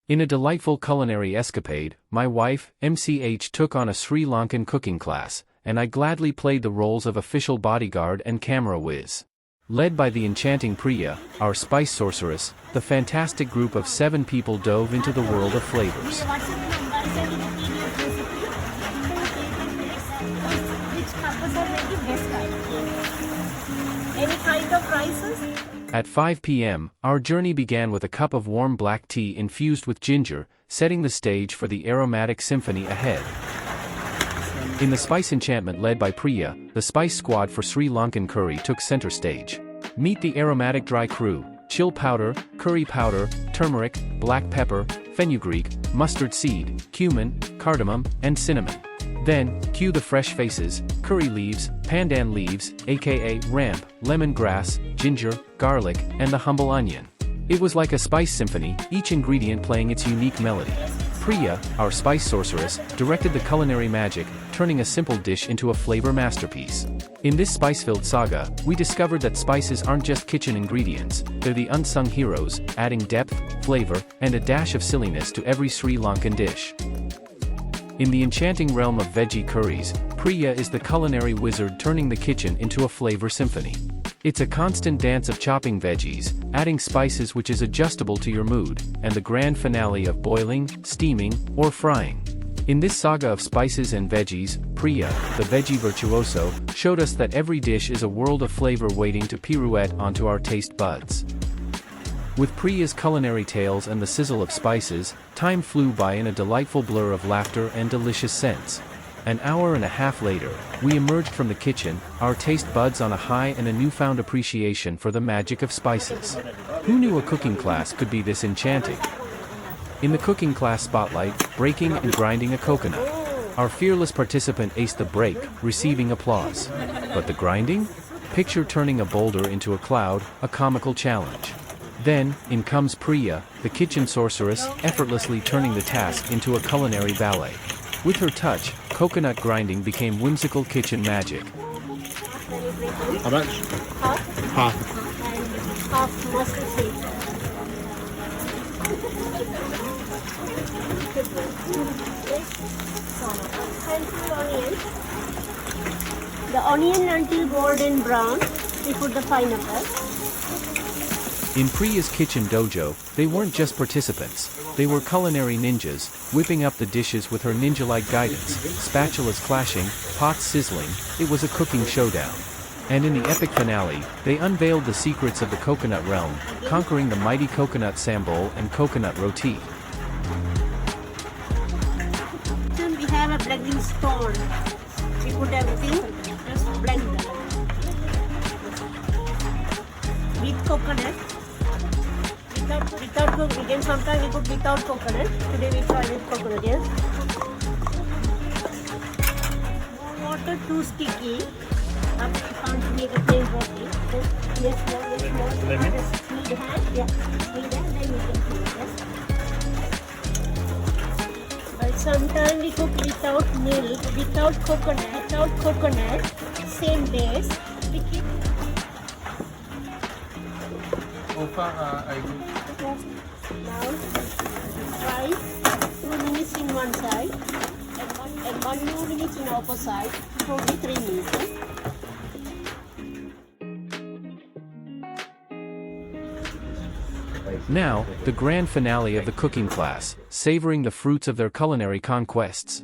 In a delightful culinary escapade, my wife, MCH, took on a Sri Lankan cooking class, and I gladly played the roles of official bodyguard and camera whiz. Led by the enchanting Priya, our Spice Sorceress, the fantastic group of 7 people dove into the world of flavors. Any kind of rices? At 5 p.m., our journey began with a cup of warm black tea infused with ginger, setting the stage for the aromatic symphony ahead. In the spice enchantment led by Priya, the spice squad for Sri Lankan curry took center stage. Meet the aromatic dry crew: chill powder, curry powder, turmeric, black pepper, fenugreek, mustard seed, cumin, cardamom, and cinnamon. Then, cue the fresh faces: curry leaves, pandan leaves, aka ramp, lemongrass, ginger, garlic, and the humble onion. It was like a spice symphony, each ingredient playing its unique melody. Priya, our Spice Sorceress, directed the culinary magic, turning a simple dish into a flavor masterpiece. In this spice-filled saga, we discovered that spices aren't just kitchen ingredients, they're the unsung heroes, adding depth, flavor, and a dash of silliness to every Sri Lankan dish. In the enchanting realm of veggie curries, Priya is the culinary wizard turning the kitchen into a flavor symphony. It's a constant dance of chopping veggies, adding spices which is adjustable to your mood, and the grand finale of boiling, steaming, or frying. In this saga of spices and veggies, Priya, the veggie virtuoso, showed us that every dish is a world of flavor waiting to pirouette onto our taste buds. With Priya's culinary tales and the sizzle of spices, time flew by in a delightful blur of laughter and delicious scents. An hour and a half later, we emerged from the kitchen, our taste buds on a high and a newfound appreciation for the magic of spices. Who knew a cooking class could be this enchanting? In the cooking class spotlight, breaking and grinding a coconut. Our fearless participant aced the break, receiving applause. But the grinding? Picture turning a boulder into a cloud, a comical challenge. Then, in comes Priya, the kitchen sorceress, effortlessly turning the task into a culinary ballet. With her touch, coconut grinding became whimsical kitchen magic. How much? Half. And half mustard seed. The onion until golden brown. We put the pineapple. In Priya's kitchen dojo, they weren't just participants, they were culinary ninjas, whipping up the dishes with her ninja-like guidance, spatulas clashing, pots sizzling. It was a cooking showdown. And in the epic finale, they unveiled the secrets of the coconut realm, conquering the mighty coconut sambol and coconut roti. Then we have a blending stone. We put everything, just blend them. With coconut. Without coconut, again sometimes we put without coconut. Today we try with coconut, yes. More water too sticky. Now we can't make a plain roti. Yes, more. Just need hand, yeah. Need hand, then we can do it, yes. But sometimes we cook without milk, without coconut, same base. We keep. I do. Now, rice, 2 minutes in one side, and 1 more minute in opposite side, probably 3 minutes. Now, the grand finale of the cooking class, savoring the fruits of their culinary conquests.